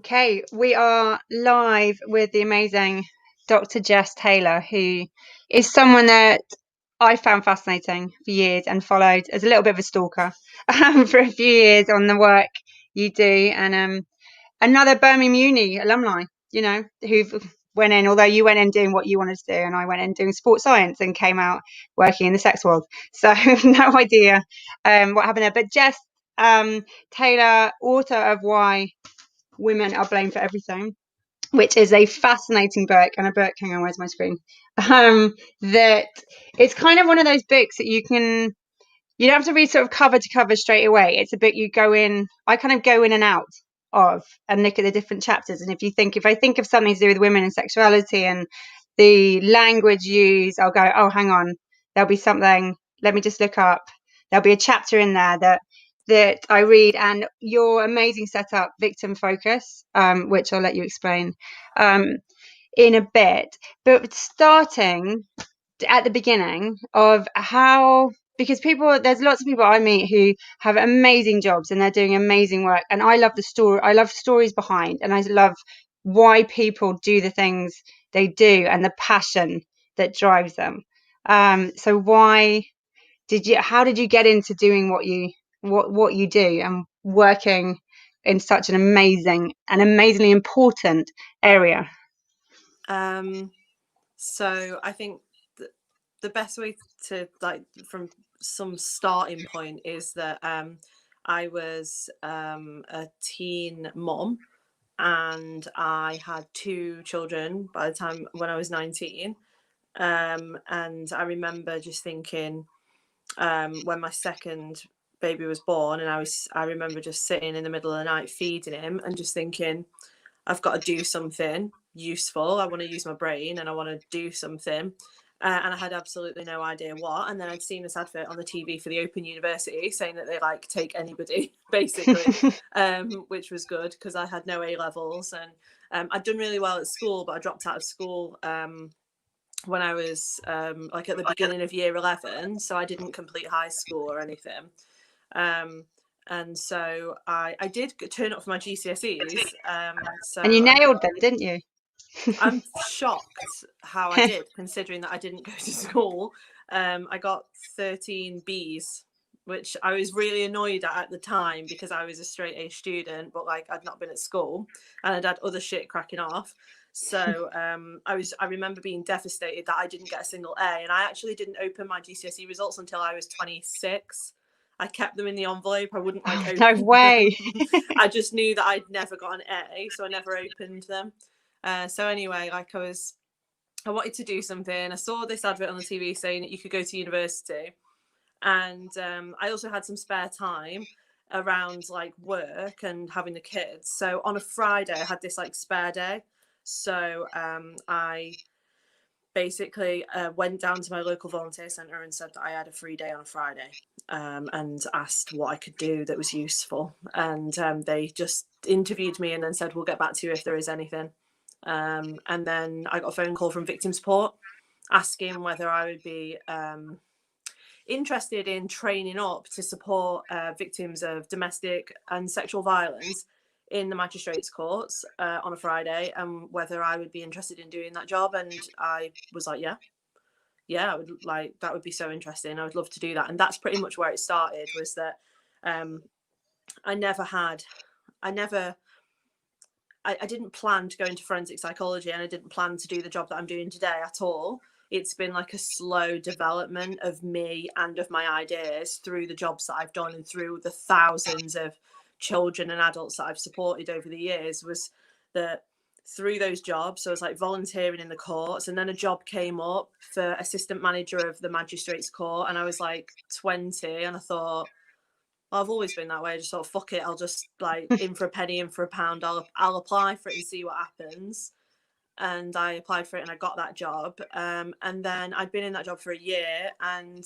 Okay, we are live with the amazing Dr. Jess Taylor, who is someone that I found fascinating for years and followed as a little bit of a stalker for a few years on the work you do. And another Birmingham Uni alumni, who went in, although you went in doing what you wanted to do, and I went in doing sports science and came out working in the sex world. So no idea what happened there. But Jess Taylor, author of Why Women Are Blamed for Everything, which is a fascinating book, and a book, hang on, where's my screen? That it's kind of one of those books that you don't have to read sort of cover to cover straight away. It's a book you go in, I kind of go in and out of and look at the different chapters. And if I think of something to do with women and sexuality and the language used, I'll go, oh, hang on, there'll be something, let me just look up. There'll be a chapter in there that I read, and your amazing setup, VictimFocus, which I'll let you explain in a bit. But starting at the beginning of how, because there's lots of people I meet who have amazing jobs and they're doing amazing work, and I love I love stories behind, and I love why people do the things they do and the passion that drives them. So how did you get into doing what you do and working in such an amazingly important area? So I think the best way to, like, from some starting point is that I was a teen mum, and I had 2 children by the time when I was 19. And I remember just thinking, when my second baby was born, and I remember just sitting in the middle of the night feeding him and just thinking, I've got to do something useful. I want to use my brain and I want to do something. And I had absolutely no idea what. And then I'd seen this advert on the TV for the Open University saying that they take anybody, basically, which was good because I had no A levels, and I'd done really well at school, but I dropped out of school when I was at the beginning of year 11, so I didn't complete high school or anything. And so I did turn up for my GCSEs. And you nailed them, didn't you? I'm shocked how I did, considering that I didn't go to school. I got 13 Bs, which I was really annoyed at the time because I was a straight A student, but I'd not been at school and I'd had other shit cracking off. So I remember being devastated that I didn't get a single A, and I actually didn't open my GCSE results until I was 26. I kept them in the envelope. I wouldn't open no way. I just knew that I'd never got an A, so I never opened them. So anyway, I wanted to do something. I saw this advert on the TV saying that you could go to university, and I also had some spare time around work and having the kids. So on a Friday, I had this spare day. So I basically went down to my local volunteer centre and said that I had a free day on a Friday, and asked what I could do that was useful. And they just interviewed me and then said, we'll get back to you if there is anything. And then I got a phone call from Victim Support asking whether I would be interested in training up to support victims of domestic and sexual violence in the magistrates' courts on a Friday, and whether I would be interested in doing that job. And I was like, yeah, I would that would be so interesting. I would love to do that. And that's pretty much where it started, was that I didn't plan to go into forensic psychology, and I didn't plan to do the job that I'm doing today at all. It's been a slow development of me and of my ideas through the jobs that I've done and through the thousands of children and adults that I've supported over the years. Was that through those jobs, so I was volunteering in the courts, and then a job came up for assistant manager of the magistrates court, and I was 20, and I thought, I've always been that way. I just thought, fuck it, I'll just in for a penny, in for a pound, I'll apply for it and see what happens. And I applied for it and I got that job. And then I'd been in that job for a year, and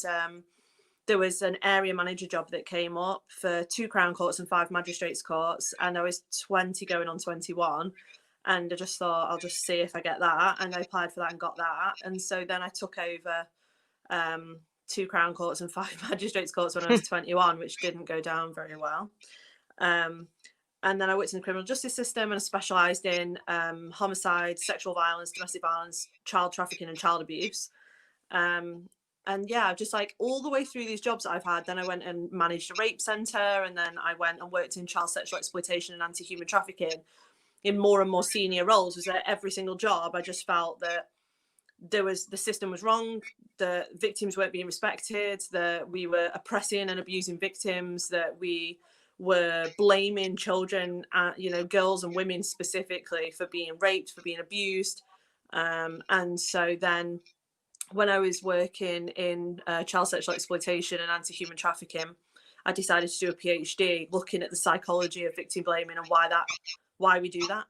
there was an area manager job that came up for 2 Crown Courts and 5 magistrates courts, and I was 20 going on 21, and I just thought, I'll just see if I get that, and I applied for that and got that. And so then I took over 2 Crown Courts and 5 magistrates courts when I was 21, which didn't go down very well. And then I worked in the criminal justice system, and I specialised in homicide, sexual violence, domestic violence, child trafficking and child abuse. And yeah, just like all the way through these jobs that I've had. Then I went and managed a rape centre, and then I went and worked in child sexual exploitation and anti-human trafficking in more and more senior roles. Was that every single job I just felt that the system was wrong, the victims weren't being respected, that we were oppressing and abusing victims, that we were blaming children, girls and women specifically, for being raped, for being abused. And so then when I was working in child sexual exploitation and anti-human trafficking, I decided to do a PhD looking at the psychology of victim blaming and why we do that.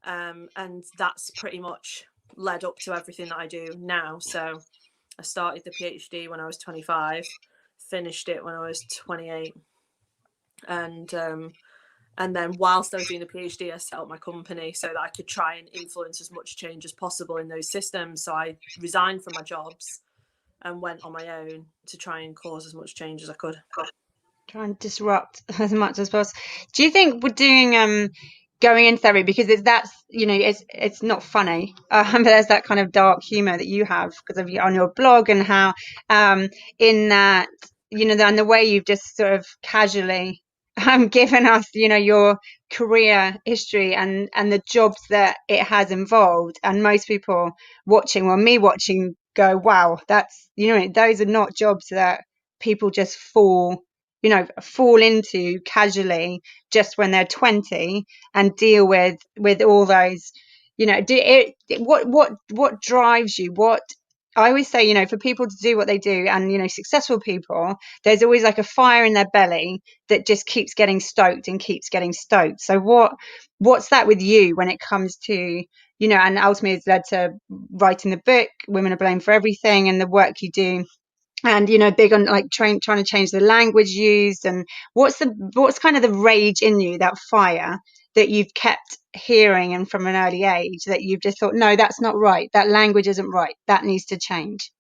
And that's pretty much led up to everything that I do now. So I started the PhD when I was 25, finished it when I was 28. And then whilst I was doing the PhD, I set up my company so that I could try and influence as much change as possible in those systems. So I resigned from my jobs and went on my own to try and cause as much change as I could. Try and disrupt as much as possible. Do you think we're doing going into therapy, because it's not funny, but there's that kind of dark humor that you have because of on your blog, and how in that and the way you've just sort of casually given us your career history and the jobs that it has involved, and most people watching, well, me watching, go, wow, that's those are not jobs that people just fall into casually just when they're 20 and deal with all those, what drives you? What I always say, for people to do what they do, and successful people, there's always like a fire in their belly that just keeps getting stoked and keeps getting stoked. So what's that with you when it comes to, and ultimately it's led to writing the book Women Are Blamed for Everything, and the work you do, and big on like trying to change the language used, and what's kind of the rage in you, that fire that you've kept hearing and from an early age, that you've just thought, no, that's not right, that language isn't right, that needs to change?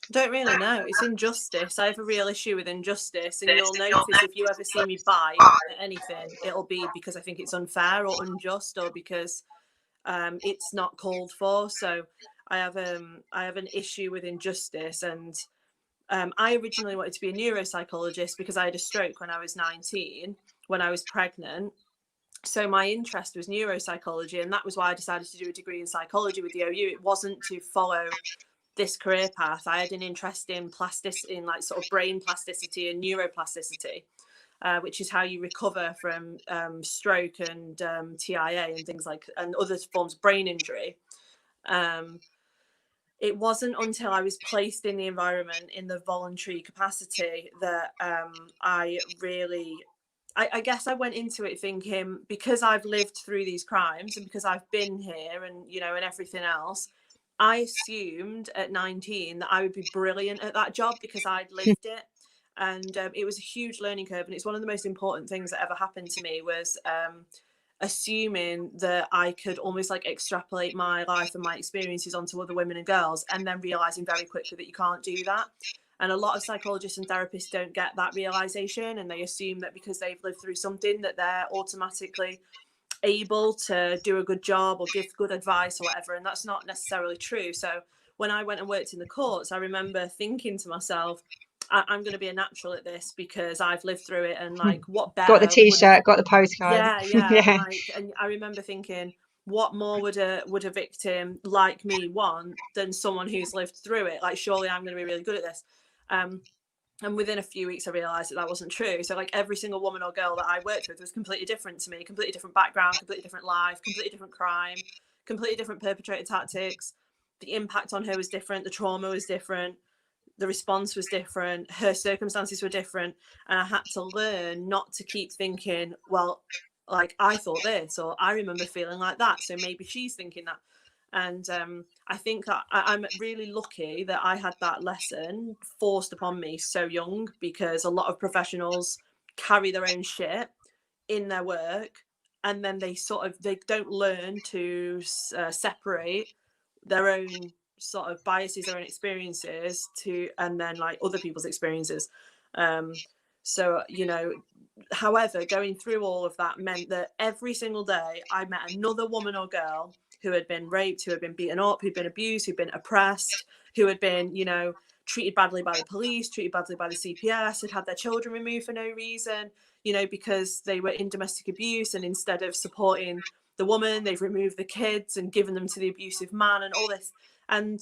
I don't really know. It's injustice. I have a real issue with injustice, and you'll notice if you ever see me bite at anything, it'll be because I think it's unfair or unjust, or because it's not called for. So I have an issue with injustice, and I originally wanted to be a neuropsychologist because I had a stroke when I was 19, when I was pregnant. So my interest was neuropsychology, and that was why I decided to do a degree in psychology with the OU. It wasn't to follow this career path. I had an interest in like sort of brain plasticity and neuroplasticity, which is how you recover from stroke and TIA and things like, and other forms of brain injury. It wasn't until I was placed in the environment in the voluntary capacity that I guess I went into it thinking, because I've lived through these crimes and because I've been here and, and everything else, I assumed at 19 that I would be brilliant at that job because I'd lived it. And it was a huge learning curve. And it's one of the most important things that ever happened to me, was assuming that I could almost like extrapolate my life and my experiences onto other women and girls, and then realizing very quickly that you can't do that. And a lot of psychologists and therapists don't get that realization, and they assume that because they've lived through something that they're automatically able to do a good job or give good advice or whatever, and that's not necessarily true. So when I went and worked in the courts, I remember thinking to myself, I'm going to be a natural at this because I've lived through it, and like, what better? Got the t-shirt, got the postcard. Yeah. Yeah. And I remember thinking, what more would a victim like me want than someone who's lived through it? Like, surely I'm going to be really good at this. And within a few weeks, I realised that wasn't true. So like, every single woman or girl that I worked with was completely different to me, completely different background, completely different life, completely different crime, completely different perpetrator tactics. The impact on her was different. The trauma was different. The response was different. Her circumstances were different. And I had to learn not to keep thinking, well, like, I thought this, or I remember feeling like that, so maybe she's thinking that. And I think that I'm really lucky that I had that lesson forced upon me so young, because a lot of professionals carry their own shit in their work, and then they don't learn to separate their own sort of biases, their own experiences, and then like other people's experiences. So, you know, however, going through all of that meant that every single day I met another woman or girl who had been raped, who had been beaten up, who'd been abused, who'd been oppressed, who had been, you know, treated badly by the police, treated badly by the CPS, had their children removed for no reason, you know, because they were in domestic abuse, and instead of supporting the woman, they've removed the kids and given them to the abusive man and all this. And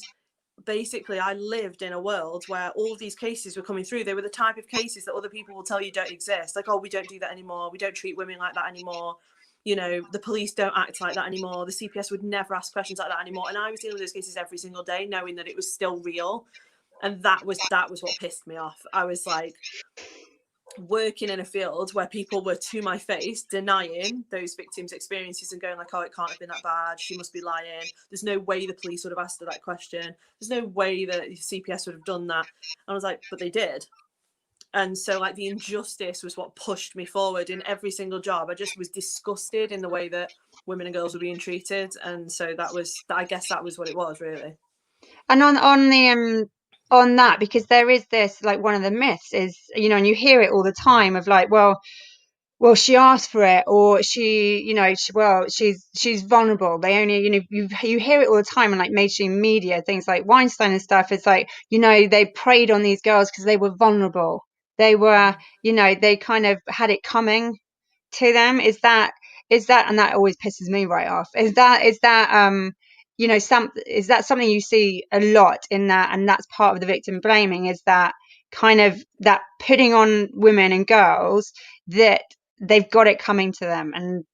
basically I lived in a world where all of these cases were coming through. They were the type of cases that other people will tell you don't exist, like, oh, we don't do that anymore, we don't treat women like that anymore, you know, the police don't act like that anymore, the CPS would never ask questions like that anymore. And I was dealing with those cases every single day, knowing that it was still real. And that was what pissed me off. I was like, working in a field where people were to my face denying those victims' experiences and going like, oh, it can't have been that bad, she must be lying, there's no way the police would have asked her that question, there's no way that the CPS would have done that. And I was like, but they did. And so like the injustice was what pushed me forward in every single job. I just was disgusted in the way that women and girls were being treated. And so I guess that was what it was, really. And on that, because there is this, like, one of the myths is, you know, and you hear it all the time of like, well, she asked for it, or she, you know, she's vulnerable. They only, you know, you hear it all the time in like mainstream media, things like Weinstein and stuff. It's like, you know, they preyed on these girls because they were vulnerable. They were, you know, they kind of had it coming to them. Is that, and that always pisses me right off. Is that you know, is that something you see a lot in that, and that's part of the victim blaming, is that kind of that putting on women and girls that they've got it coming to them, and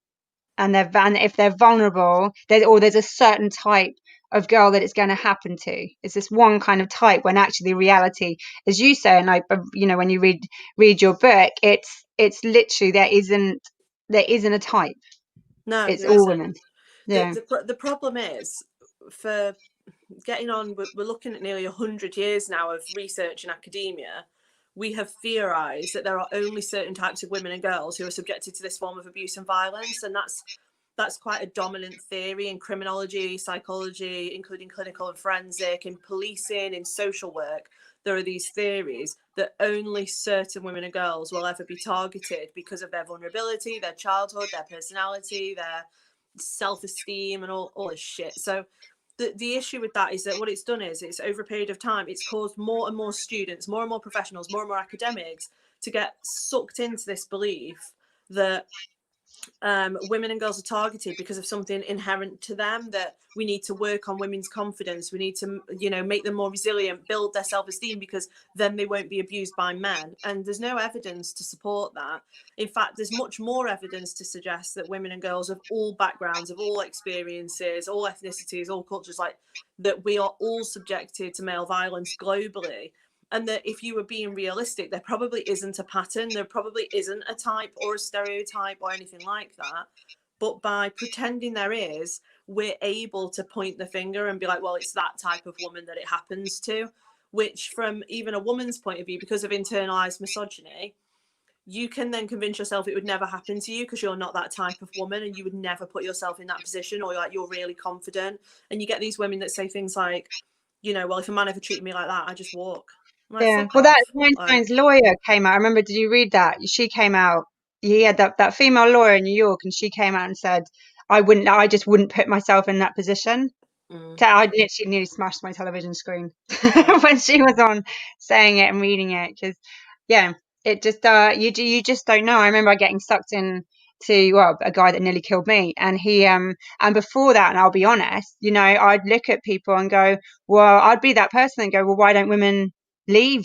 if they're vulnerable, there's a certain type of girl that it's going to happen to. It's this one kind of type, when actually the reality, as you say, and like, you know, when you read your book, it's literally there isn't a type. No, It's there all isn't. women. Yeah. The problem is, for getting on, we're looking at nearly 100 years now of research in academia. We have theorized that there are only certain types of women and girls who are subjected to this form of abuse and violence, and that's quite a dominant theory in criminology, psychology, including clinical and forensic, in policing, in social work. There are these theories that only certain women and girls will ever be targeted because of their vulnerability, their childhood, their personality, their self-esteem, and all this shit. So the issue with that is that what it's done is, it's over a period of time, it's caused more and more students, more and more professionals, more and more academics to get sucked into this belief that women and girls are targeted because of something inherent to them, that we need to work on women's confidence, we need to, you know, make them more resilient, build their self-esteem, because then they won't be abused by men. And there's no evidence to support that. In fact, there's much more evidence to suggest that women and girls of all backgrounds, of all experiences, all ethnicities, all cultures, like, that we are all subjected to male violence globally. And that if you were being realistic, there probably isn't a pattern, there probably isn't a type or a stereotype or anything like that. But by pretending there is, we're able to point the finger and be like, well, it's that type of woman that it happens to, which from even a woman's point of view, because of internalized misogyny, you can then convince yourself it would never happen to you because you're not that type of woman, and you would never put yourself in that position, or like you're really confident. And you get these women that say things like, you know, well, if a man ever treated me like that, I just walk. Like, Yeah. fuck Well, that off. Weinstein's lawyer came out. I remember, did you read that? She came out. He had that female lawyer in New York, and she came out and said, I just wouldn't put myself in that position. I literally nearly smashed my television screen when she was on saying it and reading it, because yeah, it just you just don't know. I remember getting sucked in to, well, a guy that nearly killed me, and he and before that, and I'll be honest, you know, I'd look at people and go, well, I'd be that person and go, well, why don't women leave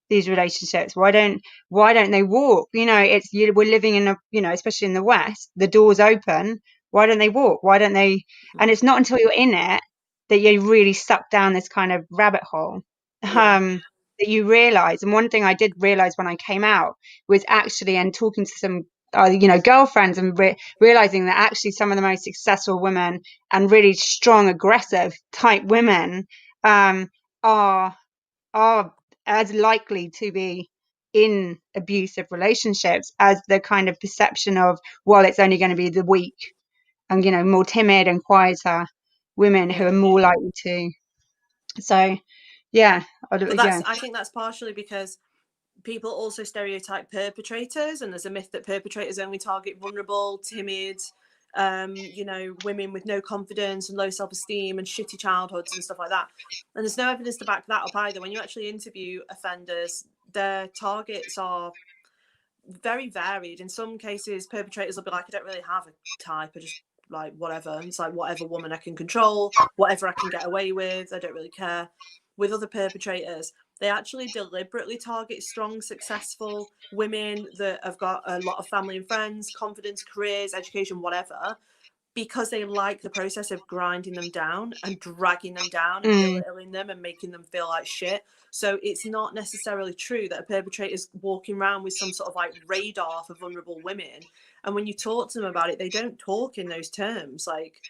these relationships? Why don't they walk? You know, we're living in a, you know, especially in the West, the door's open. Why don't they walk? Why don't they? And it's not until you're in it that you really suck down this kind of rabbit hole, that you realize. And one thing I did realize when I came out was actually, and talking to some you know, girlfriends, and realizing that actually some of the most successful women and really strong, aggressive type women are as likely to be in abusive relationships as the kind of perception of, well, it's only going to be the weak and, you know, more timid and quieter women who are more likely to. So yeah, but I think that's partially because people also stereotype perpetrators, and there's a myth that perpetrators only target vulnerable, timid, women with no confidence and low self-esteem and shitty childhoods and stuff like that. And there's no evidence to back that up either. When you actually interview offenders, their targets are very varied. In some cases, perpetrators will be like, I don't really have a type, I just like whatever. And it's like whatever woman I can control, whatever I can get away with, I don't really care. With other perpetrators, they actually deliberately target strong, successful women that have got a lot of family and friends, confidence, careers, education, whatever, because they like the process of grinding them down and dragging them down and belittling them and making them feel like shit. So it's not necessarily true that a perpetrator is walking around with some sort of like radar for vulnerable women. And when you talk to them about it, they don't talk in those terms. Like,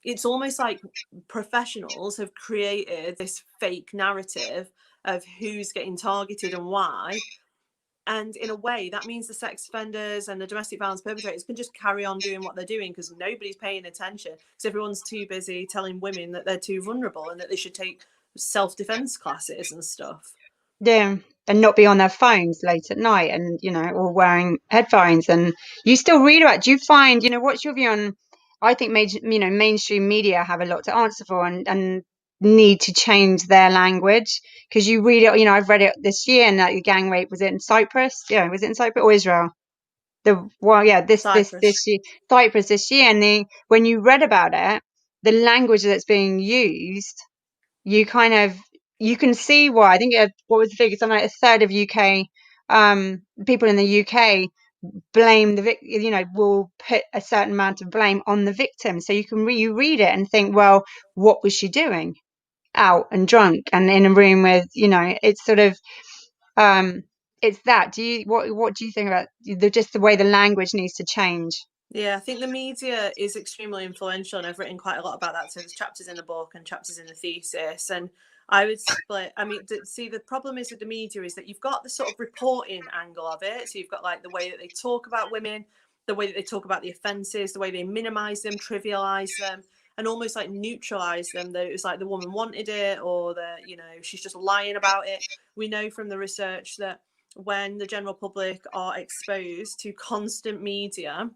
it's almost like professionals have created this fake narrative of who's getting targeted and why. And in a way, that means the sex offenders and the domestic violence perpetrators can just carry on doing what they're doing because nobody's paying attention, because everyone's too busy telling women that they're too vulnerable and that they should take self-defense classes and stuff. Yeah, and not be on their phones late at night, and or wearing headphones. And you still read about. Do you find, what's your view on? I think mainstream media have a lot to answer for, and need to change their language, because you read it. I've read it this year, and that the gang rape was in Cyprus. Yeah, was it in Cyprus or Israel? This year, Cyprus this year, and when you read about it, the language that's being used, you can see why. I think what was the figure? Something like a third of UK people in the UK blame will put a certain amount of blame on the victim. So you read it and think, well, what was she doing? Out and drunk and in a room with, it's sort of it's that. What do you think about just the way the language needs to change? Yeah, I think the media is extremely influential, and I've written quite a lot about that. So there's chapters in the book and chapters in the thesis, and I would split. I mean, see, the problem is with the media is that you've got the sort of reporting angle of it. So you've got like the way that they talk about women, the way that they talk about the offences, the way they minimise them, trivialise them, and almost like neutralise them. That it was like the woman wanted it, or that she's just lying about it. We know from the research that when the general public are exposed to constant media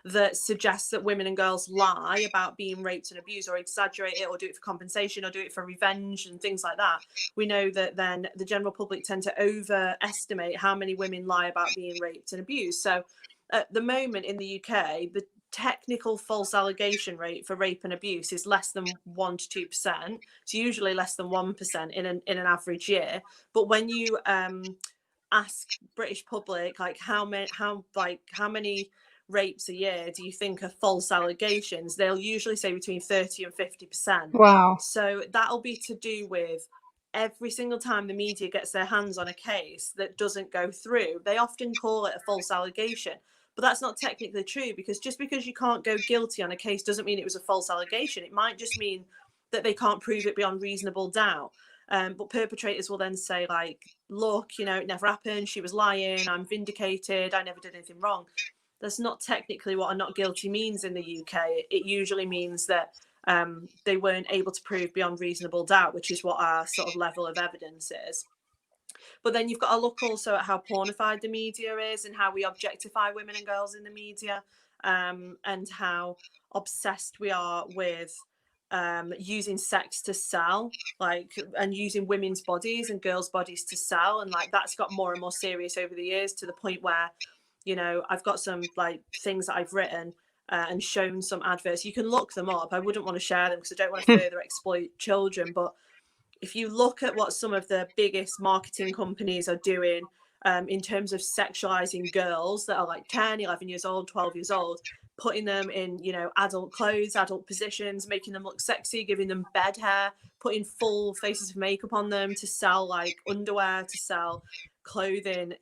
that suggests that women and girls lie about being raped and abused, or exaggerate it, or do it for compensation, or do it for revenge and things like that, we know that then the general public tend to overestimate how many women lie about being raped and abused. So at the moment in the UK, the technical false allegation rate for rape and abuse is less than 1 to 2%. It's usually less than 1% in an average year. But when you ask British public like how many rapes a year do you think are false allegations, they'll usually say between 30 and 50%. Wow. So that'll be to do with every single time the media gets their hands on a case that doesn't go through, they often call it a false allegation. But that's not technically true, because just because you can't go guilty on a case doesn't mean it was a false allegation. It might just mean that they can't prove it beyond reasonable doubt. But perpetrators will then say like, look, it never happened, she was lying, I'm vindicated, I never did anything wrong. That's not technically what a not guilty means in the UK. It usually means that they weren't able to prove beyond reasonable doubt, which is what our sort of level of evidence is. But then you've got to look also at how pornified the media is, and how we objectify women and girls in the media, and how obsessed we are with using sex to sell, and using women's bodies and girls' bodies to sell. And that's got more and more serious over the years, to the point where I've got some things that I've written and shown some adverts. You can look them up. I wouldn't want to share them because I don't want to further exploit children. But if you look at what some of the biggest marketing companies are doing in terms of sexualizing girls that are like 10, 11 years old, 12 years old, putting them in, adult clothes, adult positions, making them look sexy, giving them bed hair, putting full faces of makeup on them to sell underwear, to sell clothing,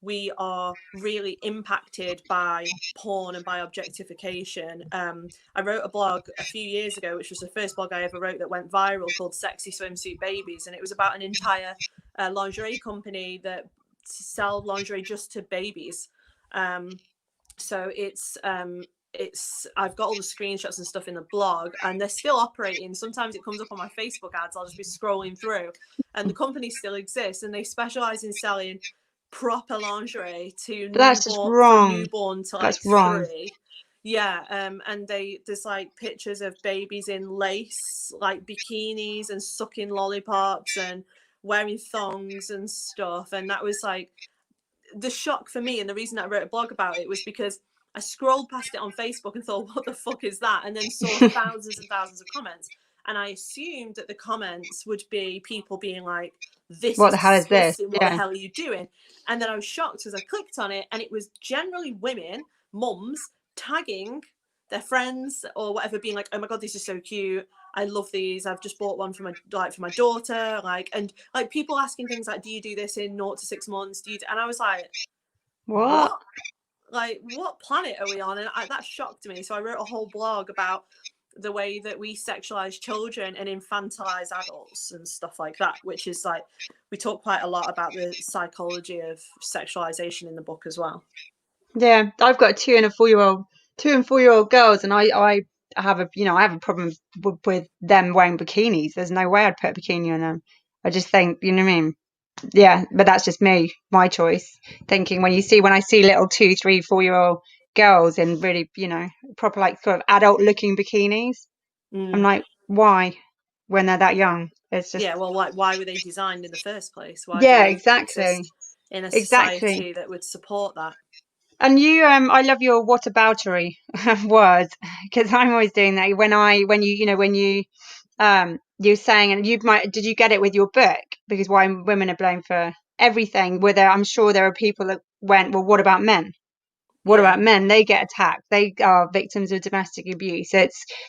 we are really impacted by porn and by objectification. I wrote a blog a few years ago, which was the first blog I ever wrote that went viral, called Sexy Swimsuit Babies. And it was about an entire lingerie company that sell lingerie just to babies. So it's I've got all the screenshots and stuff in the blog, and they're still operating. Sometimes it comes up on my Facebook ads. I'll just be scrolling through, and the company still exists, and they specialize in selling proper lingerie to But that's just newborn, from wrong. newborn to like That's wrong. 3. Yeah, and there's like pictures of babies in lace, like bikinis, and sucking lollipops and wearing thongs and stuff. And that was like the shock for me, and the reason I wrote a blog about it was because I scrolled past it on Facebook and thought, what the fuck is that? And then saw thousands and thousands of comments. And I assumed that the comments would be people being like, this What is the hell is this? disgusting. What the hell are you doing? And then I was shocked as I clicked on it, and it was generally women, mums, tagging their friends or whatever, being like, oh my God, this is so cute. I love these. I've just bought one for my daughter. Like, and like people asking things like, do you do this in 0 to 6 months? And I was like, what? Like, what planet are we on? And that shocked me. So I wrote a whole blog about the way that we sexualize children and infantilize adults and stuff like that, which is like, we talk quite a lot about the psychology of sexualization in the book as well. Yeah, I've got a 2 and 4-year-old girls, and I have a problem with them wearing bikinis. There's no way I'd put a bikini on them. I just think, you know what I mean? Yeah, but that's just my choice. Thinking when I see little 2, 3, 4-year-old girls in really, proper like sort of adult looking bikinis, I'm like, why? When they're that young, it's just well, why were they designed in the first place? Why do they exist in a society that would support that? And I love your whataboutery word, because I'm always doing that you're saying, and did you get it with your book? Because why women are blamed for everything. I'm sure there are people that went, well, what about men? What about men? They get attacked. They are victims of domestic abuse.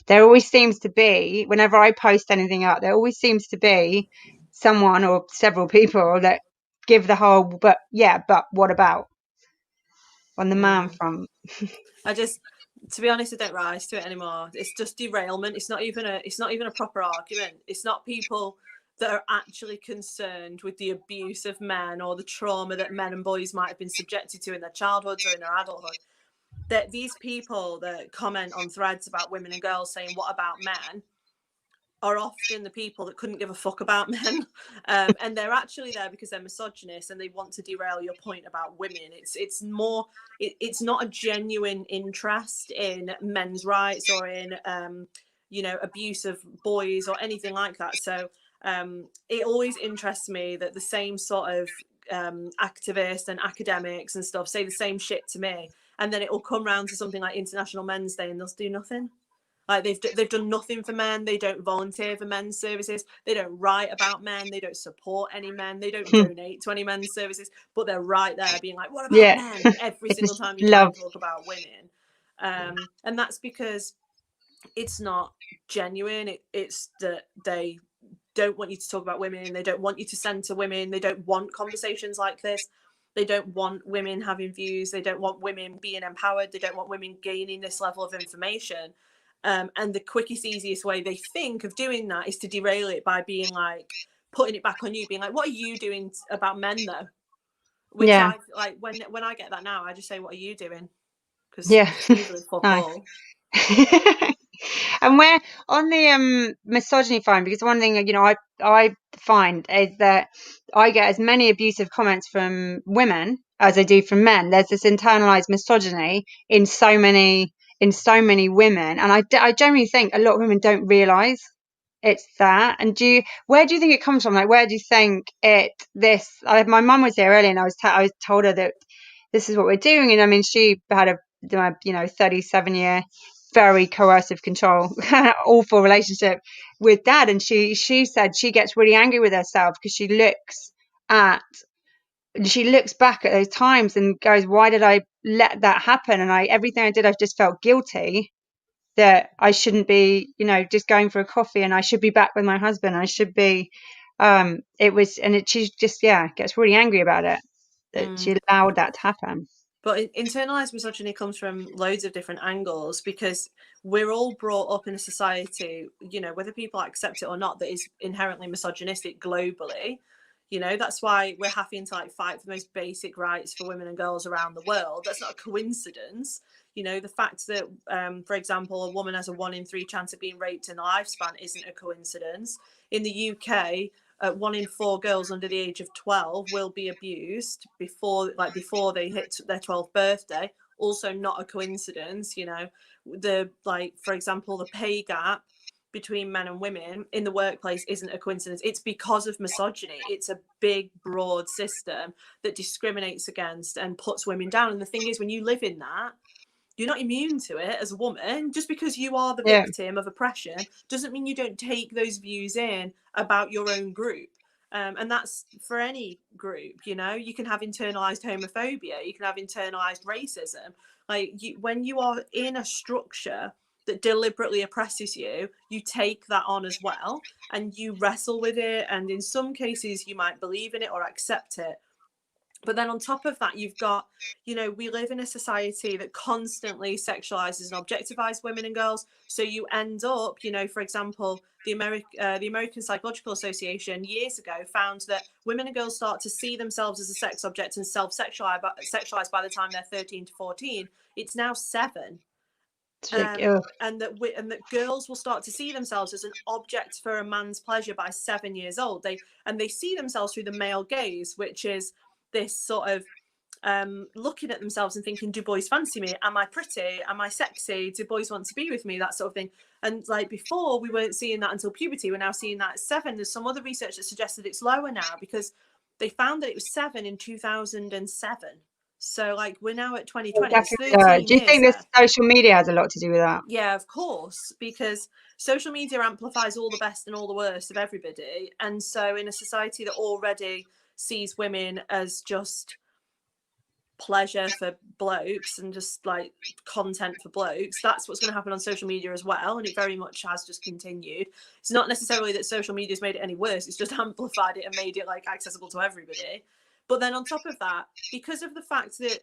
There always seems to be, whenever I post anything up, there always seems to be someone or several people that give the whole, but what about? On the man front. To be honest, I don't rise to it anymore. It's just derailment. It's not even a proper argument. It's not people that are actually concerned with the abuse of men or the trauma that men and boys might have been subjected to in their childhoods or in their adulthood. That these people that comment on threads about women and girls saying, what about men, are often the people that couldn't give a fuck about men, and they're actually there because they're misogynist and they want to derail your point about women. It's not a genuine interest in men's rights or in abuse of boys or anything like that. So it always interests me that the same sort of activists and academics and stuff say the same shit to me, and then it will come round to something like International Men's Day and they'll do nothing. Like they've done nothing for men. They don't volunteer for men's services. They don't write about men. They don't support any men. They don't donate to any men's services. But they're right there being like, what about men? Every single time you try and talk about women. And that's because it's not genuine. It's that they don't want you to talk about women. They don't want you to centre women. They don't want conversations like this. They don't want women having views. They don't want women being empowered. They don't want women gaining this level of information. And the quickest, easiest way they think of doing that is to derail it by being like, putting it back on you, being like, what are you doing about men though? Which I like when I get that now, I just say, what are you doing? Because it's usually fuck all. And we're on the misogyny front, because one thing I find is that I get as many abusive comments from women as I do from men. There's this internalized misogyny in so many women, and I generally think a lot of women don't realize it's that. And where do you think it comes from? Like, where do you think my mum was here earlier, and I told her that this is what we're doing, and I mean, she had a 37-year very coercive control awful relationship with dad, and she said she gets really angry with herself because she looks back at those times and goes, why did I let that happen? And everything I did, I just felt guilty that I shouldn't be just going for a coffee, and I should be back with my husband. I should be she just gets really angry about it, that she allowed that to happen. But internalized misogyny comes from loads of different angles, because we're all brought up in a society, whether people accept it or not, that is inherently misogynistic globally. You know, that's why we're having to like fight for the most basic rights for women and girls around the world. That's not a coincidence. You know, the fact that, for example, a woman has a 1 in 3 chance of being raped in a lifespan isn't a coincidence. In the UK, 1 in 4 girls under the age of 12 will be abused before they hit their 12th birthday. Also not a coincidence. You know, for example, the pay gap between men and women in the workplace isn't a coincidence. It's because of misogyny. It's a big, broad system that discriminates against and puts women down. And the thing is, when you live in that, you're not immune to it as a woman. Just because you are the victim of oppression doesn't mean you don't take those views in about your own group. And that's for any group. You know, you can have internalized homophobia, you can have internalized racism. When you are in a structure that deliberately oppresses you, you take that on as well, and you wrestle with it, and in some cases you might believe in it or accept it. But then on top of that, you've got, you know, we live in a society that constantly sexualizes and objectifies women and girls. So you end up, you know, for example, the American Psychological Association years ago found that women and girls start to see themselves as a sex object and self-sexualize by the time they're 13 to 14. It's now 7. And that girls will start to see themselves as an object for a man's pleasure by 7 years old. They see themselves through the male gaze, which is this sort of looking at themselves and thinking, do boys fancy me? Am I pretty? Am I sexy? Do boys want to be with me? That sort of thing. And like before, we weren't seeing that until puberty. We're now seeing that at 7. There's some other research that suggests that it's lower now, because they found that it was 7 in 2007. So like we're now at 2020. There's 13 do you think years this social media has a lot to do with that? Yeah, of course, because social media amplifies all the best and all the worst of everybody. And so in a society that already sees women as just pleasure for blokes and just like content for blokes, that's what's going to happen on social media as well. And it very much has just continued. It's not necessarily that social media has made it any worse, it's just amplified it and made it like accessible to everybody. But then on top of that, because of the fact that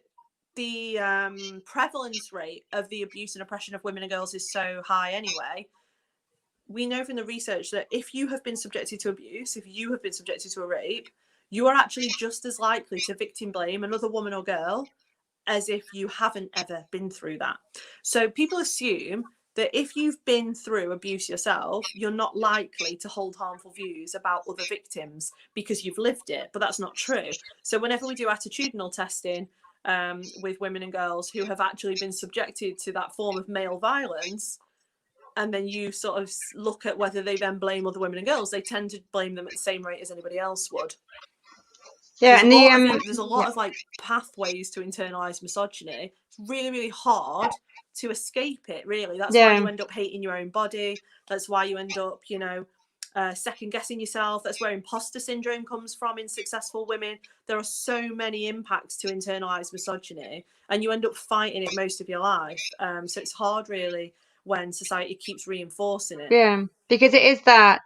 the prevalence rate of the abuse and oppression of women and girls is so high anyway, we know from the research that if you have been subjected to abuse, if you have been subjected to a rape, you are actually just as likely to victim blame another woman or girl as if you haven't ever been through that. So people assume that if you've been through abuse yourself, you're not likely to hold harmful views about other victims because you've lived it, but that's not true. So whenever we do attitudinal testing with women and girls who have actually been subjected to that form of male violence, and then you sort of look at whether they then blame other women and girls, they tend to blame them at the same rate as anybody else would. Yeah, and there's a lot of like pathways to internalize misogyny. It's really, really hard to escape it, really. That's why you end up hating your own body. That's why you end up, you know, second guessing yourself. That's where imposter syndrome comes from in successful women. There are so many impacts to internalized misogyny, and you end up fighting it most of your life. So it's hard, really, when society keeps reinforcing it. Yeah, because it is that.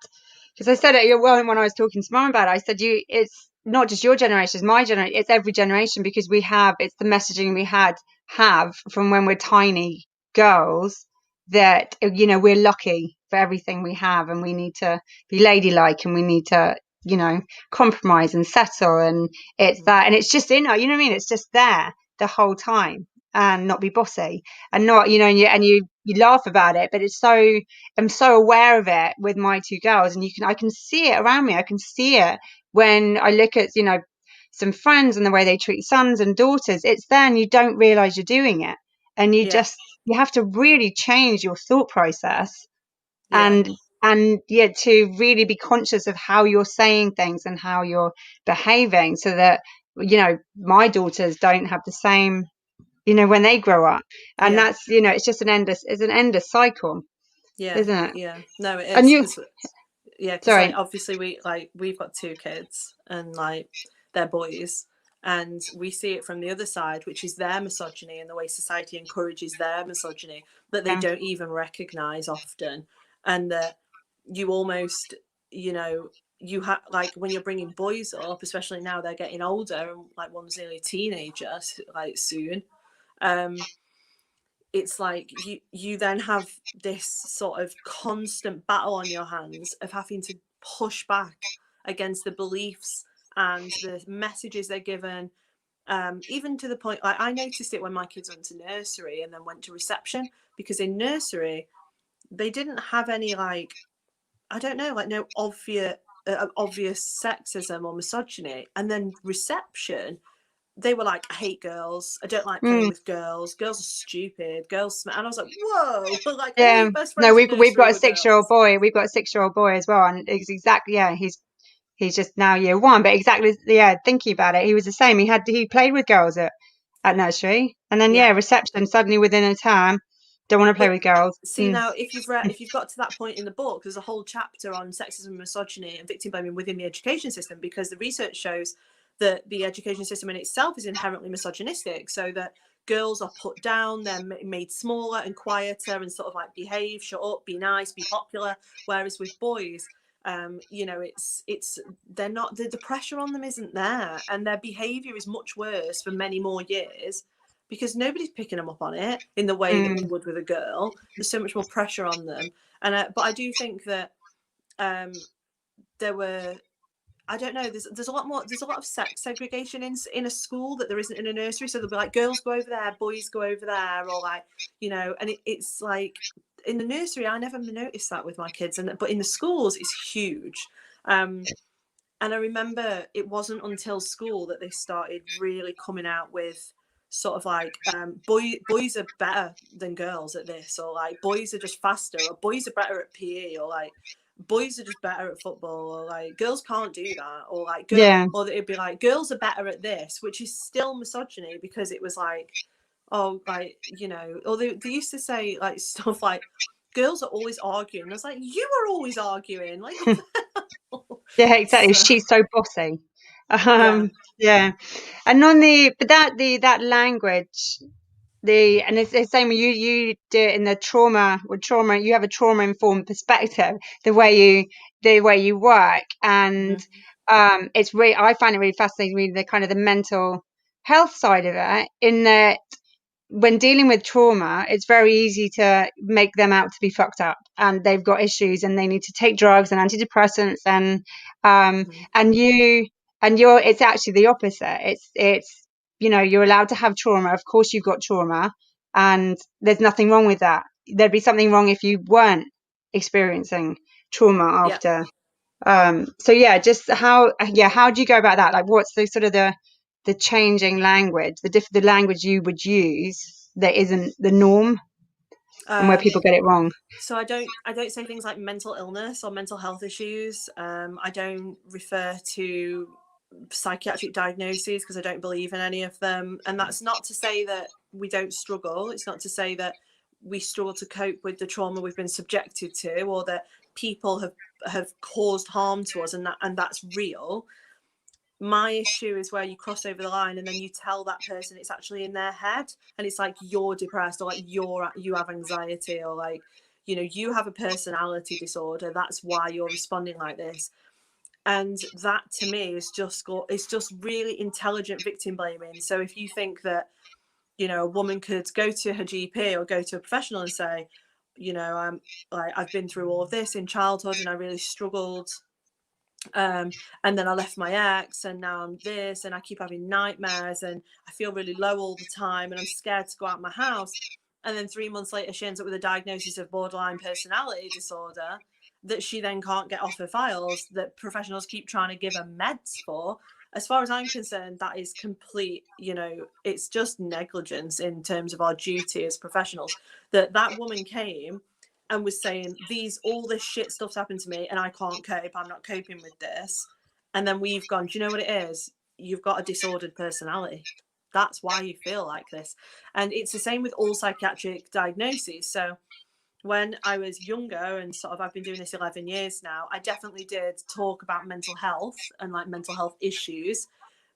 Because I said it when I was talking to Mum about it, I said it's not just your generation, it's my generation, it's every generation, because it's the messaging we have from when we're tiny girls that, you know, we're lucky for everything we have, and we need to be ladylike, and we need to, you know, compromise and settle, and it's that, and it's just you know what I mean, it's just there the whole time, and not be bossy, and not, you know, and you laugh about it, but I'm so aware of it with my 2 girls, and I can see it around me. I can see it when I look at, you know, some friends and the way they treat sons and daughters. It's there, and you don't realize you're doing it, and you have to really change your thought process, and to really be conscious of how you're saying things and how you're behaving, so that, you know, my daughters don't have the same, you know, when they grow up. And that's, you know, it's just an endless cycle, isn't it? Yeah, no, it is. And you, because sorry, like obviously we've got 2 kids, and like they're boys, and we see it from the other side, which is their misogyny and the way society encourages their misogyny that they don't even recognize often. And that you almost, you know, you have, like, when you're bringing boys up, especially now they're getting older, and like one's nearly a teenager, like soon, it's like you then have this sort of constant battle on your hands of having to push back against the beliefs and the messages they're given, even to the point, like I noticed it when my kids went to nursery and then went to reception, because in nursery they didn't have any, like, I don't know, like no obvious sexism or misogyny, and then reception they were like, I hate girls, I don't like playing with girls are stupid, girls and I was like, whoa, like all Yeah. your best No, friends in we've nursery got a were 6-year-old girls. boy. We've got a 6-year-old boy as well, and it's exactly, yeah, he's just now year 1, but exactly, yeah, thinking about it, he was the same. He played with girls at nursery, and then Yeah. reception suddenly within a term, don't want to play But with girls. see, now if you've got to that point in the book, there's a whole chapter on sexism, misogyny, and victim blaming within the education system, because the research shows that the education system in itself is inherently misogynistic, so that girls are put down, they're made smaller and quieter and sort of like behave, shut up, be nice, be popular, whereas with boys, you know, it's they're not, the pressure on them isn't there, and their behavior is much worse for many more years, because nobody's picking them up on it in the way that you would with a girl. There's so much more pressure on them. And but I do think that there were, I don't know, there's a lot of sex segregation in a school that there isn't in a nursery. So there'll be like, girls go over there, boys go over there, or like, you know, and it's like in the nursery I never noticed that with my kids, but in the schools it's huge. And I remember it wasn't until school that they started really coming out with sort of like, boys are better than girls at this, or like boys are just faster, or boys are better at PE, or like boys are just better at football, or like girls can't do that, or like Yeah, or it'd be like girls are better at this, which is still misogyny, because it was like, oh, like, you know, or they used to say like stuff like, girls are always arguing. I was like, you are always arguing, like. yeah, exactly. So, She's so bossy. yeah. Yeah, and that language, and it's the same when you do it in the trauma, with trauma, you have a trauma informed perspective, the way you work, and it's really, I find it really fascinating reading the kind of the mental health side of it, in that when dealing with trauma, it's very easy to make them out to be fucked up and they've got issues and they need to take drugs and antidepressants, and you're, it's actually the opposite. It's you know, you're allowed to have trauma. Of course you've got trauma, and there's nothing wrong with that. There'd be something wrong if you weren't experiencing trauma Yeah. after. So yeah, just how do you go about that? Like, what's the sort of the changing language, the language you would use that isn't the norm, and where people get it wrong? So I don't say things like mental illness or mental health issues. I don't refer to psychiatric diagnoses, because I don't believe in any of them. And that's not to say that we don't struggle. It's not to say that we struggle to cope with the trauma we've been subjected to, or that people have caused harm to us, and that's real. My issue is where you cross over the line and then you tell that person it's actually in their head, and it's like, you're depressed, or like you have anxiety, or like, you know, you have a personality disorder, that's why you're responding like this. And that to me is it's just really intelligent victim blaming. So if you think that, you know, a woman could go to her GP or go to a professional and say, you know, I'm like, I've been through all of this in childhood and I really struggled, and then I left my ex and now I'm this, and I keep having nightmares and I feel really low all the time and I'm scared to go out my house, and then 3 months later she ends up with a diagnosis of borderline personality disorder that she then can't get off her files, that professionals keep trying to give her meds for. As far as I'm concerned, that is complete, you know, it's just negligence in terms of our duty as professionals. That woman came and was saying, all this shit stuff's happened to me and I can't cope, I'm not coping with this. And then we've gone, do you know what it is? You've got a disordered personality. That's why you feel like this. And it's the same with all psychiatric diagnoses. So when I was younger, and sort of I've been doing this 11 years now, I definitely did talk about mental health and like mental health issues.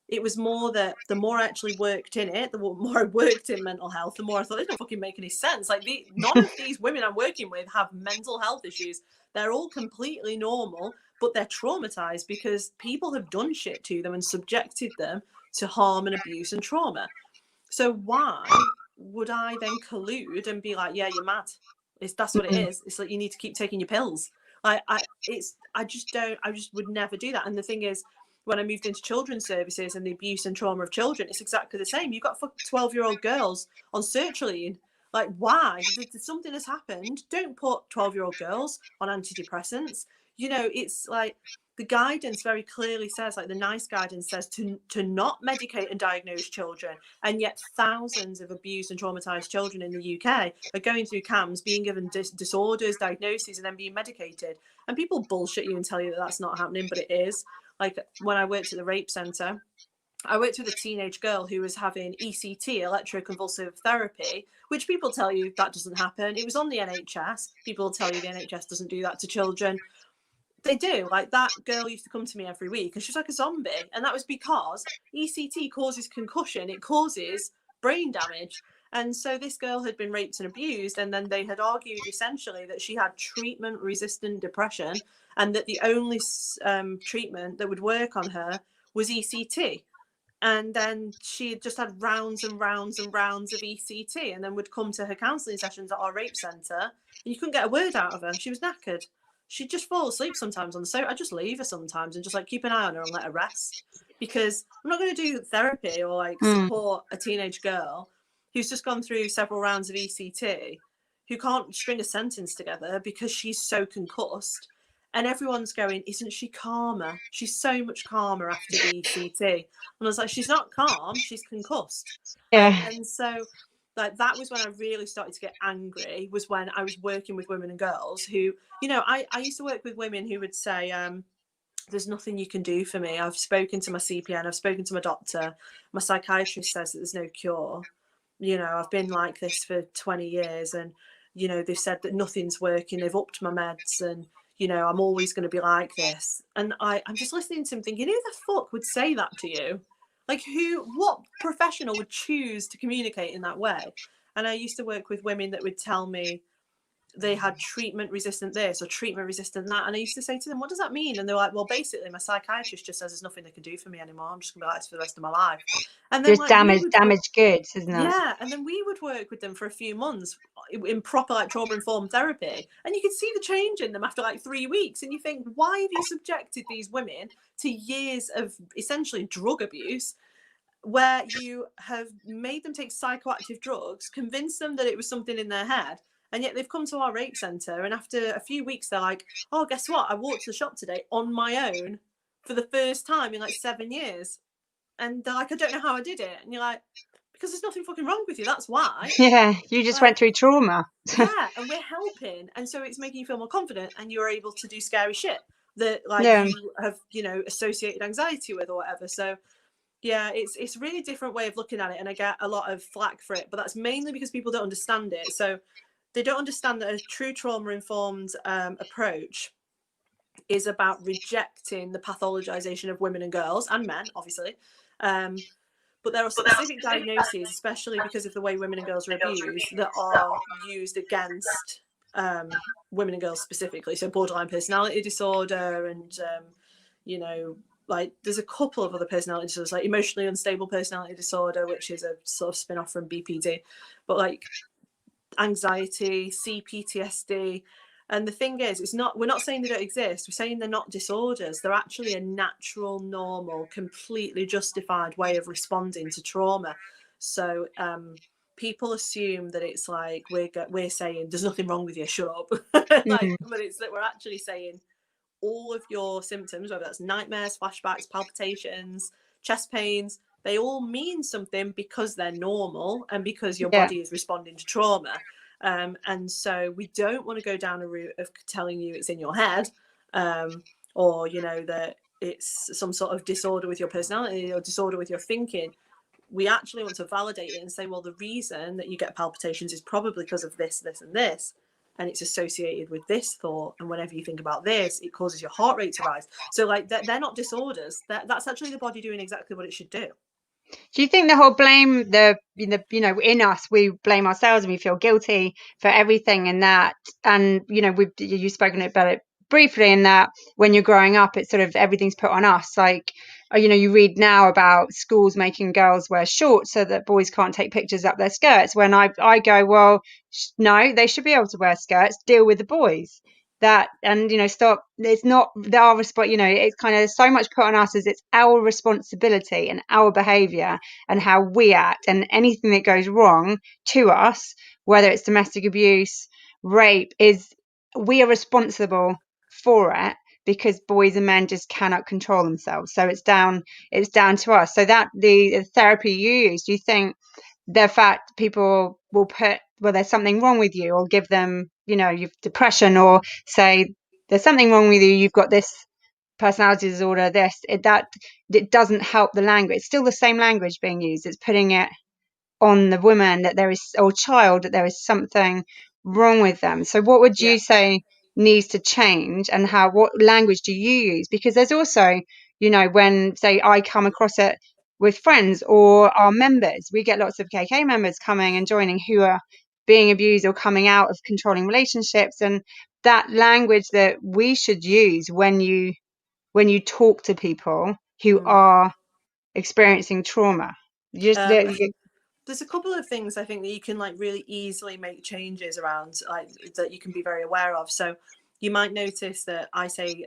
It was more that the more I actually worked in it, the more I worked in mental health, the more I thought, it don't fucking make any sense. Like, none of these women I'm working with have mental health issues. They're all completely normal, but they're traumatized because people have done shit to them and subjected them to harm and abuse and trauma. So why would I then collude and be like, yeah, you're mad? That's what it is. It's like, you need to keep taking your pills. I just would never do that. And the thing is, when I moved into children's services and the abuse and trauma of children, it's exactly the same. You've got 12-year-old girls on sertraline. Like, why? Something has happened. Don't put 12-year-old girls on antidepressants. You know, it's like the guidance very clearly says, like the NICE guidance says, to not medicate and diagnose children. And yet thousands of abused and traumatized children in the UK are going through CAMS, being given disorders, diagnoses, and then being medicated. And people bullshit you and tell you that that's not happening, but it is. Like when I worked at the rape centre, I worked with a teenage girl who was having ECT, electroconvulsive therapy, which people tell you that doesn't happen. It was on the NHS. People tell you the NHS doesn't do that to children. They do. Like, that girl used to come to me every week and she was like a zombie. And that was because ECT causes concussion. It causes brain damage. And so this girl had been raped and abused, and then they had argued essentially that she had treatment-resistant depression and that the only treatment that would work on her was ECT. And then she just had rounds and rounds and rounds of ECT, and then would come to her counselling sessions at our rape centre, and you couldn't get a word out of her. She was knackered. She'd just fall asleep sometimes on the sofa. I'd just leave her sometimes and just like keep an eye on her and let her rest, because I'm not going to do therapy or like support a teenage girl who's just gone through several rounds of ECT, who can't string a sentence together because she's so concussed. And everyone's going, isn't she calmer? She's so much calmer after the ECT. And I was like, she's not calm, she's concussed. Yeah. And so like that was when I really started to get angry, was when I was working with women and girls who, you know, I used to work with women who would say, there's nothing you can do for me. I've spoken to my CPN, I've spoken to my doctor, my psychiatrist says that there's no cure. You know, I've been like this for 20 years and, you know, they've said that nothing's working, they've upped my meds and, you know, I'm always going to be like this. And I'm just listening to him thinking, who the fuck would say that to you? Like what professional would choose to communicate in that way? And I used to work with women that would tell me they had treatment resistant this or treatment resistant that. And I used to say to them, what does that mean? And they're like, well, basically my psychiatrist just says there's nothing they can do for me anymore. I'm just gonna be like this for the rest of my life. And then Just damaged goods, isn't it? Yeah. And then we would work with them for a few months in proper like trauma informed therapy. And you could see the change in them after like 3 weeks. And you think, why have you subjected these women to years of essentially drug abuse, where you have made them take psychoactive drugs, convinced them that it was something in their head, and yet they've come to our rape centre and after a few weeks they're like, oh, guess what? I walked to the shop today on my own for the first time in like 7 years. And they're like, I don't know how I did it. And you're like, because there's nothing fucking wrong with you. That's why. Yeah, you just went through trauma. Yeah, and we're helping. And so it's making you feel more confident and you're able to do scary shit that like you have, you know, associated anxiety with or whatever. So yeah, it's a really different way of looking at it. And I get a lot of flack for it, but that's mainly because people don't understand it. So they don't understand that a true trauma-informed approach is about rejecting the pathologization of women and girls and men, obviously. But there are specific diagnoses, especially because of the way women and girls are abused, that are used against women and girls specifically. So borderline personality disorder and, you know, like there's a couple of other personality disorders, like emotionally unstable personality disorder, which is a sort of spin-off from BPD. But like anxiety, CPTSD. And the thing is, we're not saying they don't exist. We're saying they're not disorders. They're actually a natural, normal, completely justified way of responding to trauma. So people assume that it's like we're saying there's nothing wrong with you, shut up. But it's that we're actually saying all of your symptoms, whether that's nightmares, flashbacks, palpitations, chest pains, they all mean something because they're normal and because your body is responding to trauma. And so we don't want to go down a route of telling you it's in your head, or, you know, that it's some sort of disorder with your personality or disorder with your thinking. We actually want to validate it and say, well, the reason that you get palpitations is probably because of this, this, and this. And it's associated with this thought. And whenever you think about this, it causes your heart rate to rise. So like they're not disorders. That's actually the body doing exactly what it should do. Do you think the whole blame, you know, in us, we blame ourselves and we feel guilty for everything and that, and, you know, you've spoken about it briefly, in that when you're growing up, it's sort of everything's put on us. Like, you know, you read now about schools making girls wear shorts so that boys can't take pictures up their skirts. When I go, well, no, they should be able to wear skirts, deal with the boys. that, and stop. It's not our response. It's kind of so much put on us as it's our responsibility and our behavior and how we act, and anything that goes wrong to us, whether it's domestic abuse, rape, is we are responsible for it, because boys and men just cannot control themselves. So it's down to us. So that the therapy you use, do you think the fact people will put, well, there's something wrong with you, or give them, you've depression, or say there's something wrong with you, you've got this personality disorder, that it doesn't help the language. It's still the same language being used. It's putting it on the woman that there is, or child, that there is something wrong with them. So what would you say needs to change, and what language do you use? Because there's also, when, say, I come across it with friends or our members, we get lots of KK members coming and joining who are being abused or coming out of controlling relationships, and that language that we should use when you talk to people who are experiencing trauma. There's a couple of things I think that you can really easily make changes around, that you can be very aware of. So you might notice that I say,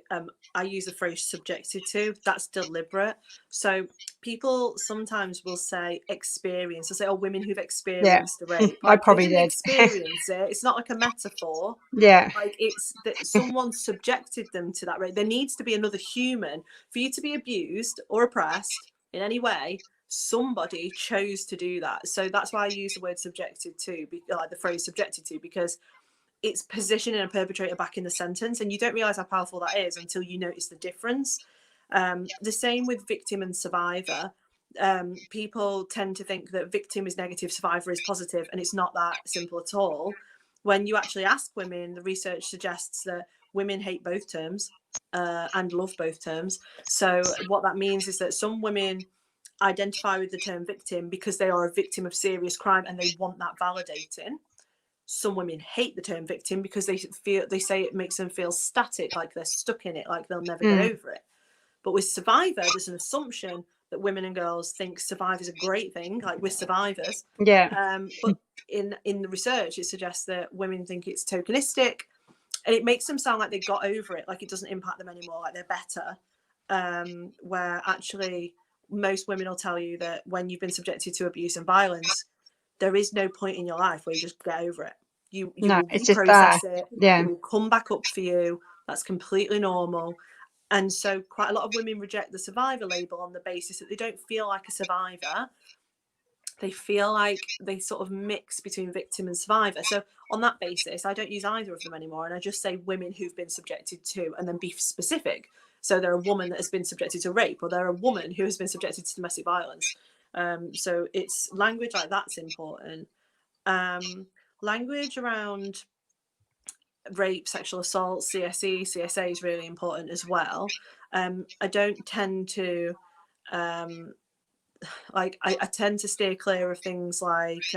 I use the phrase subjected to. That's deliberate. So people sometimes will say experience. They'll say, oh, women who've experienced the rape. I probably they didn't did. experience it. It's not like a metaphor. Yeah. It's that someone subjected them to that rape. There needs to be another human. For you to be abused or oppressed in any way, somebody chose to do that. So that's why I use the word subjected to, the phrase subjected to, because it's positioning a perpetrator back in the sentence, and you don't realize how powerful that is until you notice the difference. The same with victim and survivor. People tend to think that victim is negative, survivor is positive, and it's not that simple at all. When you actually ask women, the research suggests that women hate both terms and love both terms. So what that means is that some women identify with the term victim because they are a victim of serious crime and they want that validating. Some women hate the term victim because they say it makes them feel static, like they're stuck in it, like they'll never get over it. But with survivor, there's an assumption that women and girls think survivor is a great thing, like we're survivors. But in the research, it suggests that women think it's tokenistic, and it makes them sound like they got over it, like it doesn't impact them anymore, like they're better. Where actually most women will tell you that when you've been subjected to abuse and violence, there is no point in your life where you just get over it. You will reprocess it. It will come back up for you. That's completely normal. And so quite a lot of women reject the survivor label on the basis that they don't feel like a survivor. They feel like they sort of mix between victim and survivor. So on that basis, I don't use either of them anymore. And I just say women who've been subjected to, and then be specific. So they're a woman that has been subjected to rape, or they're a woman who has been subjected to domestic violence. So it's language like that's important. Language around rape, sexual assault, CSA is really important as well. I don't tend to I tend to steer clear of things like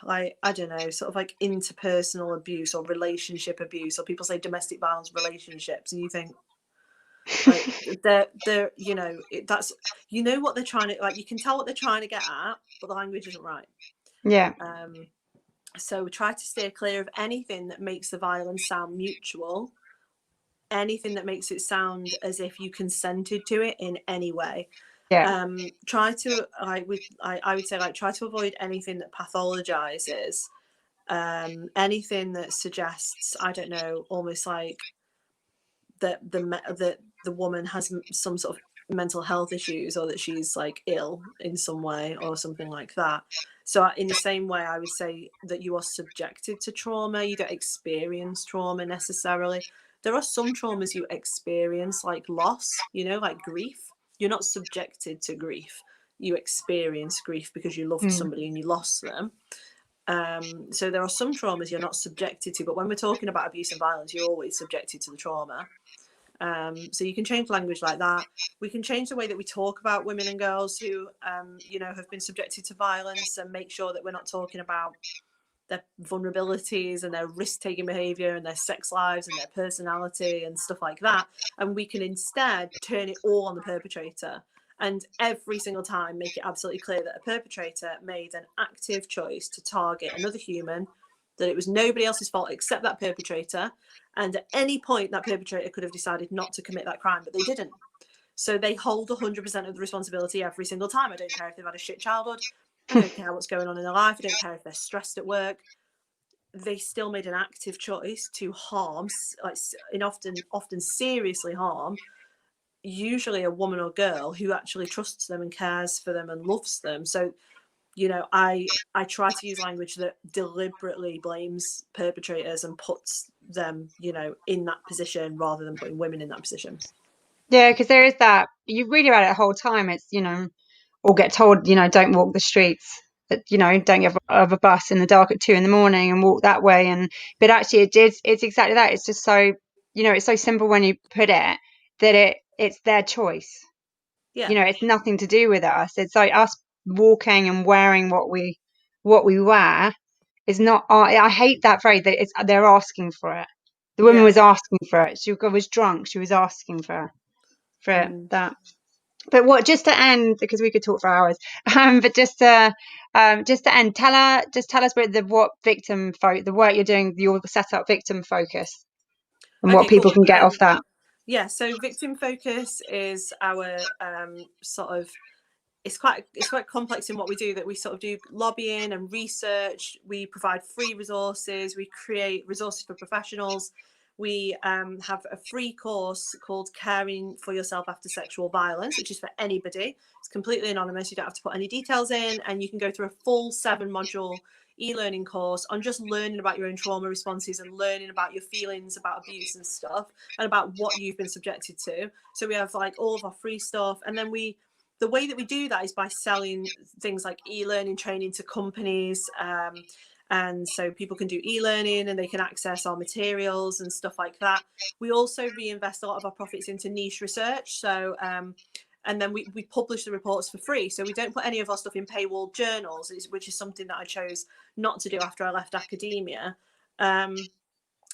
I don't know, sort of like interpersonal abuse or relationship abuse, or people say domestic violence relationships, and you think like they're that's what they're trying to, you can tell what they're trying to get at, but the language isn't right. So try to steer clear of anything that makes the violence sound mutual, anything that makes it sound as if you consented to it in any way. Try to I would say try to avoid anything that pathologizes, anything that suggests, I don't know, almost like that the woman has some sort of mental health issues, or that she's like ill in some way or something like that. So in the same way, I would say that you are subjected to trauma. You don't experience trauma necessarily. There are some traumas you experience, like loss, like grief. You're not subjected to grief. You experience grief because you loved somebody and you lost them. So there are some traumas you're not subjected to, but when we're talking about abuse and violence, you're always subjected to the trauma. So you can change language like that. We can change the way that we talk about women and girls who, have been subjected to violence, and make sure that we're not talking about their vulnerabilities and their risk-taking behavior and their sex lives and their personality and stuff like that. And we can instead turn it all on the perpetrator, and every single time make it absolutely clear that a perpetrator made an active choice to target another human that it was nobody else's fault except that perpetrator, and at any point that perpetrator could have decided not to commit that crime, but they didn't. So they hold 100% of the responsibility every single time. I don't care if they've had a shit childhood. I don't care what's going on in their life. I don't care if they're stressed at work. They still made an active choice to harm, like, and often seriously harm, usually a woman or girl who actually trusts them and cares for them and loves them. So, you know, I try to use language that deliberately blames perpetrators and puts them, you know, in that position rather than putting women in that position. Yeah, because there is that, you read about it the whole time. It's, you know, or get told, you know, don't walk the streets, you know, don't get off a bus in the dark at 2 a.m. and walk that way. And but actually, it's exactly that. It's just so, you know, it's so simple when you put it that it's their choice. Yeah. You know, it's nothing to do with us. It's like us walking and wearing what we wear is not. I hate that phrase that they're asking for it. The woman was asking for it. She was drunk. She was asking for that. But what, just to end, because we could talk for hours, but just to end, tell us about the work you're doing, your set up VictimFocus, and what people can get off that. Yeah, so VictimFocus is our sort of, it's quite complex in what we do, that we sort of do lobbying and research. We provide free resources. We create resources for professionals. We have a free course called Caring for Yourself After Sexual Violence, which is for anybody. It's completely anonymous. You don't have to put any details in, and you can go through a full 7-module e-learning course on just learning about your own trauma responses and learning about your feelings about abuse and stuff, and about what you've been subjected to. So we have like all of our free stuff, and then the way that we do that is by selling things like e-learning training to companies. And so people can do e-learning and they can access our materials and stuff like that. We also reinvest a lot of our profits into niche research. So, and then we publish the reports for free. So we don't put any of our stuff in paywall journals, which is something that I chose not to do after I left academia.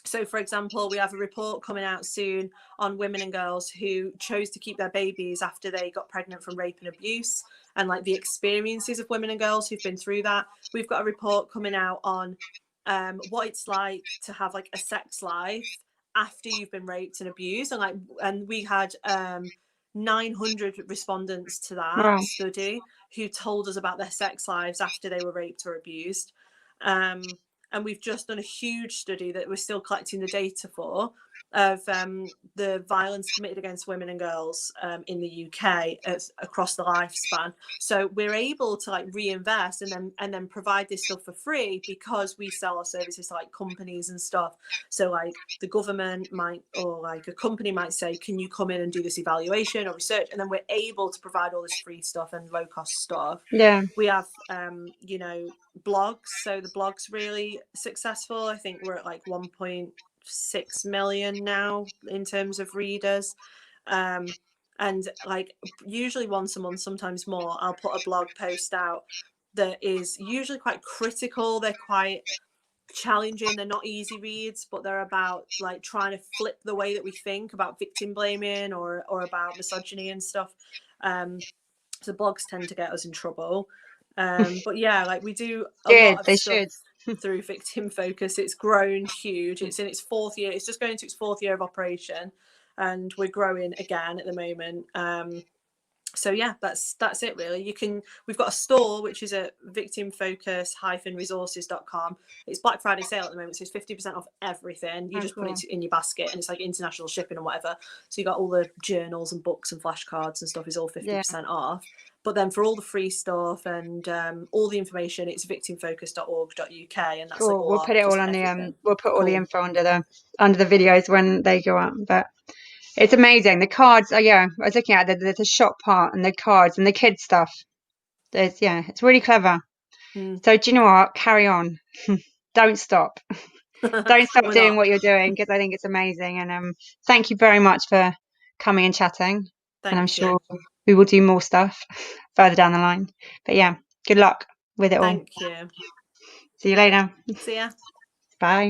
So, for example, we have a report coming out soon on women and girls who chose to keep their babies after they got pregnant from rape and abuse, and like the experiences of women and girls who've been through that. We've got a report coming out on what it's like to have like a sex life after you've been raped and abused, and we had 900 respondents to that study who told us about their sex lives after they were raped or abused. And we've just done a huge study that we're still collecting the data for, of the violence committed against women and girls in the UK across the lifespan. So we're able to like reinvest and then provide this stuff for free because we sell our services to like companies and stuff. So like the government might, or like a company might say, can you come in and do this evaluation or research? And then we're able to provide all this free stuff and low cost stuff. Yeah. We have, you know, blogs. So the blog's really successful. I think we're at like 1.6 million now in terms of readers. And like usually once a month, sometimes more, I'll put a blog post out that is usually quite critical. They're quite challenging. They're not easy reads, but they're about like trying to flip the way that we think about victim blaming or about misogyny and stuff. So blogs tend to get us in trouble. But yeah, like we do a lot of stuff through VictimFocus. It's grown huge. It's in its 4th year. It's just going into its 4th year of operation, and we're growing again at the moment. So yeah, that's it really. We've got a store which is at victimfocus-resources.com. It's Black Friday sale at the moment, so it's 50% off everything. You just put it in your basket, and it's like international shipping and whatever. So you got all the journals and books and flashcards and stuff is all 50% off. But then for all the free stuff and all the information, it's victimfocus.org.uk, and that's like all. We'll put it all on the we'll put all the info under the videos when they go up. But it's amazing. The cards are, I was looking at the shop part and the cards and the kids stuff. It's really clever. So do you know what? Carry on. Don't stop. Don't stop doing what you're doing, because I think it's amazing. And thank you very much for coming and chatting. And I'm sure we will do more stuff further down the line. But yeah, good luck with it all. Thank you. See you later. See ya. Bye.